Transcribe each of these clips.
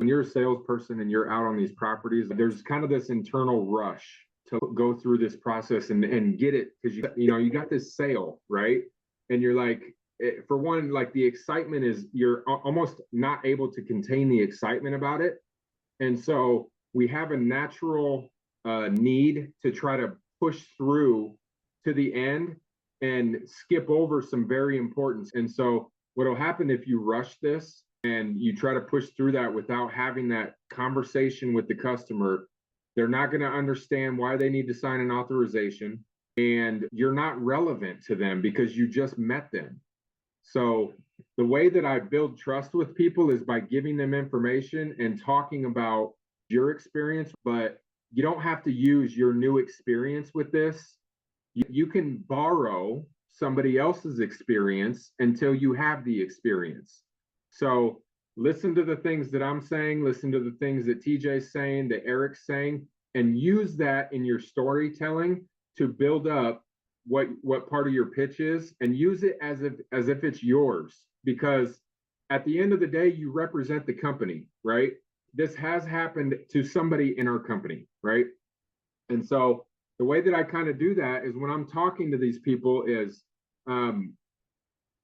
When you're a salesperson and you're out on these properties, there's kind of this internal rush to go through this process and get it, because you got this sale, right? And you're like, for one, like the excitement is, you're almost not able to contain the excitement about it. And so we have a natural need to try to push through to the end and skip over some very important. And so what'll happen if you rush this and you try to push through that without having that conversation with the customer, they're not going to understand why they need to sign an authorization, and you're not relevant to them because you just met them. So the way that I build trust with people is by giving them information and talking about your experience, but you don't have to use your new experience with this. You can borrow somebody else's experience until you have the experience. So listen to the things that I'm saying, listen to the things that TJ's saying, that Eric's saying, and use that in your storytelling to build up what part of your pitch is, and use it as if it's yours, because at the end of the day, you represent the company, right? This has happened to somebody in our company, right? And so the way that I kind of do that is when I'm talking to these people is,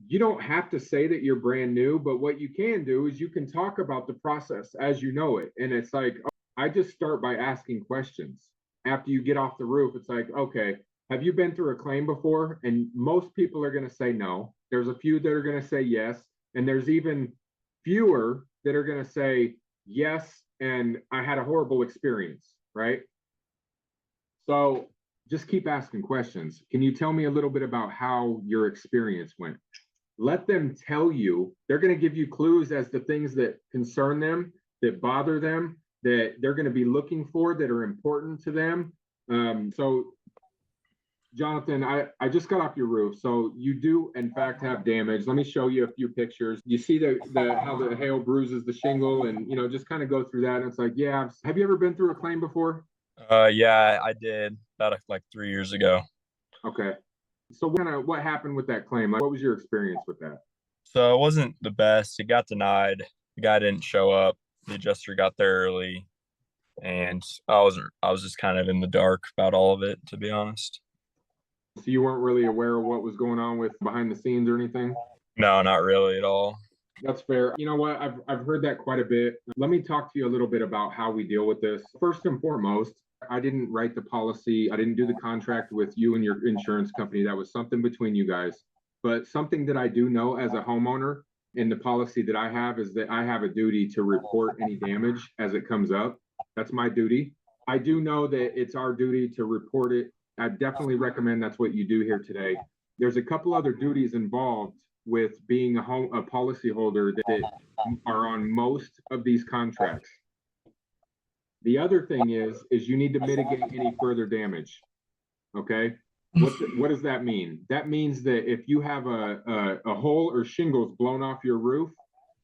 you don't have to say that you're brand new, but what you can do is you can talk about the process as you know it. And it's like, I just start by asking questions. After you get off the roof, it's like, okay, have you been through a claim before? And most people are going to say no. There's a few that are going to say yes. And there's even fewer that are going to say yes, and I had a horrible experience, right? So just keep asking questions. Can you tell me a little bit about how your experience went? Let them tell you. They're going to give you clues as to things that concern them, that bother them, that they're going to be looking for, that are important to them. So Jonathan, I just got off your roof. So you do, in fact, have damage. Let me show you a few pictures. You see how the hail bruises the shingle, and just kind of go through that. And it's like, yeah, have you ever been through a claim before? Yeah, I did about like 3 years ago. Okay. So what happened with that claim? Like, what was your experience with that? So it wasn't the best. It got denied. The guy didn't show up. The adjuster got there early, and I was just kind of in the dark about all of it, to be honest. So you weren't really aware of what was going on with behind the scenes or anything? No, not really at all. That's fair. You know what? I've heard that quite a bit. Let me talk to you a little bit about how we deal with this. First and foremost, I didn't write the policy. I didn't do the contract with you and your insurance company. That was something between you guys. But something that I do know as a homeowner in the policy that I have is that I have a duty to report any damage as it comes up. That's my duty. I do know that it's our duty to report it. I definitely recommend that's what you do here today. There's a couple other duties involved with being a policyholder that are on most of these contracts. The other thing is you need to mitigate any further damage. Okay. What does that mean? That means that if you have a hole or shingles blown off your roof,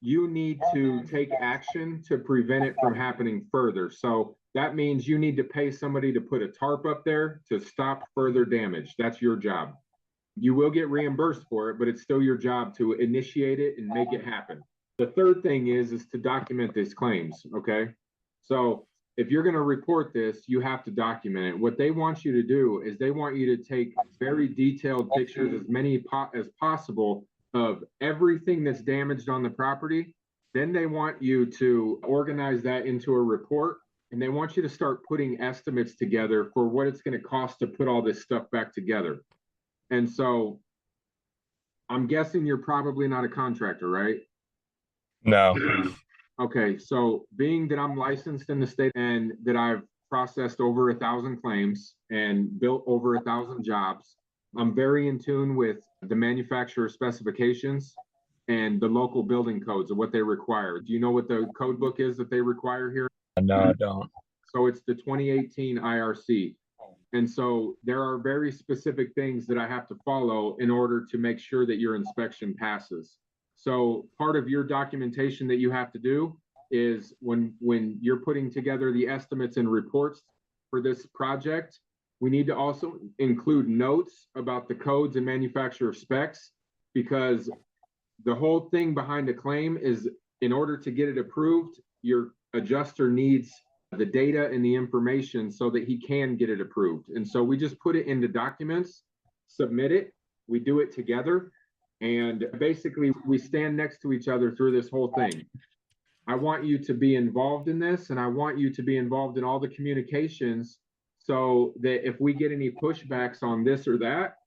you need to take action to prevent it from happening further. So that means you need to pay somebody to put a tarp up there to stop further damage. That's your job. You will get reimbursed for it, but it's still your job to initiate it and make it happen. The third thing is to document these claims. Okay. So if you're going to report this, you have to document it. What they want you to do is they want you to take very detailed pictures, as many as possible, of everything that's damaged on the property. Then they want you to organize that into a report, and they want you to start putting estimates together for what it's going to cost to put all this stuff back together. And so I'm guessing you're probably not a contractor, right? No. Okay, so being that I'm licensed in the state and that I've processed over 1,000 claims and built over 1,000 jobs, I'm very in tune with the manufacturer specifications and the local building codes of what they require. Do you know what the code book is that they require here? No, I don't. So it's the 2018 IRC. And so there are very specific things that I have to follow in order to make sure that your inspection passes. So part of your documentation that you have to do is when you're putting together the estimates and reports for this project, we need to also include notes about the codes and manufacturer specs, because the whole thing behind a claim is, in order to get it approved, your adjuster needs the data and the information so that he can get it approved. And so we just put it into documents, submit it, we do it together, and basically we stand next to each other through this whole thing. I want you to be involved in this, and I want you to be involved in all the communications so that if we get any pushbacks on this or that,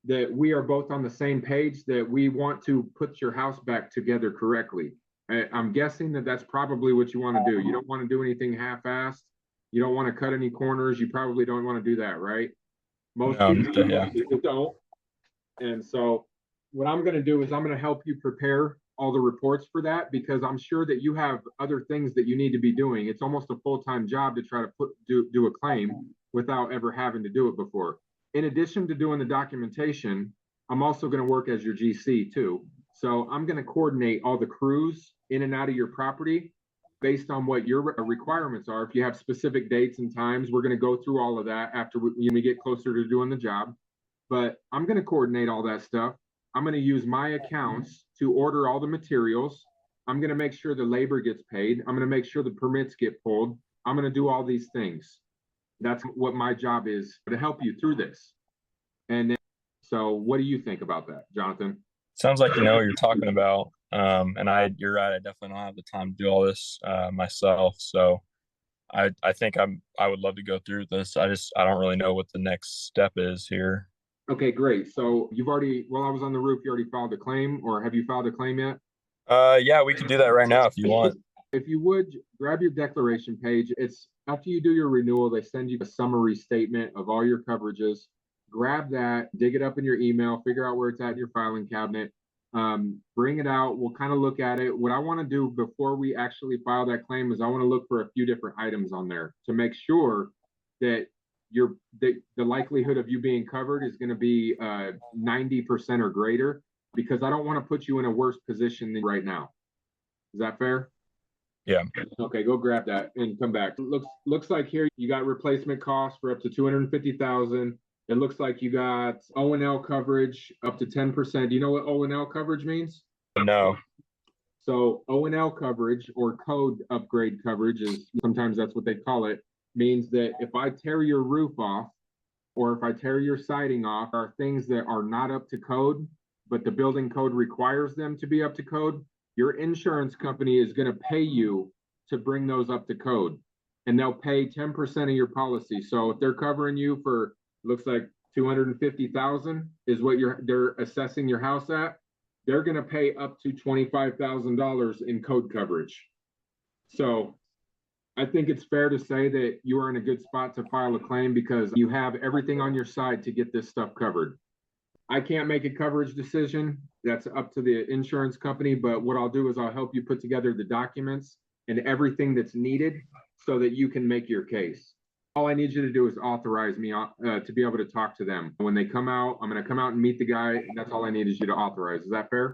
that we are both on the same page, that we want to put your house back together correctly. I'm guessing that that's probably what you want to do. You don't want to do anything half-assed. You don't want to cut any corners. You probably don't want to do that, right? Most people don't. And so what I'm going to do is I'm going to help you prepare all the reports for that, because I'm sure that you have other things that you need to be doing. It's almost a full-time job to try to do a claim without ever having to do it before. In addition to doing the documentation, I'm also going to work as your GC too. So I'm going to coordinate all the crews in and out of your property based on what your requirements are. If you have specific dates and times, we're going to go through all of that after we get closer to doing the job. But I'm going to coordinate all that stuff. I'm going to use my accounts to order all the materials. I'm going to make sure the labor gets paid. I'm going to make sure the permits get pulled. I'm going to do all these things. That's what my job is, to help you through this. And then, so what do you think about that, Jonathan? Sounds like you know what you're talking about. And you're right. I definitely don't have the time to do all this myself. So I think I would love to go through this. I don't really know what the next step is here. Okay, great. So you've already, while I was on the roof, you already filed a claim, or have you filed a claim yet? Yeah, we can do that right now if you want. If you would, grab your declaration page. It's after you do your renewal, they send you a summary statement of all your coverages. Grab that, dig it up in your email, figure out where it's at in your filing cabinet. Bring it out. We'll kind of look at it. What I want to do before we actually file that claim is I want to look for a few different items on there to make sure that the likelihood of you being covered is going to be 90% or greater, because I don't want to put you in a worse position than right now. Is that fair? Yeah. Okay, go grab that and come back. Looks like here you got replacement costs for up to $250,000. It looks like you got O&L coverage up to 10%. Do you know what O&L coverage means? No. So O&L coverage, or code upgrade coverage, is sometimes that's what they call it, means that if I tear your roof off, or if I tear your siding off, are things that are not up to code, but the building code requires them to be up to code. Your insurance company is going to pay you to bring those up to code, and they'll pay 10% of your policy. So if they're covering you for, looks like 250,000 is what they're assessing your house at, they're going to pay up to $25,000 in code coverage. So I think it's fair to say that you are in a good spot to file a claim, because you have everything on your side to get this stuff covered. I can't make a coverage decision. That's up to the insurance company. But what I'll do is I'll help you put together the documents and everything that's needed so that you can make your case. All I need you to do is authorize me to be able to talk to them. When they come out, I'm going to come out and meet the guy. That's all I need is you to authorize. Is that fair?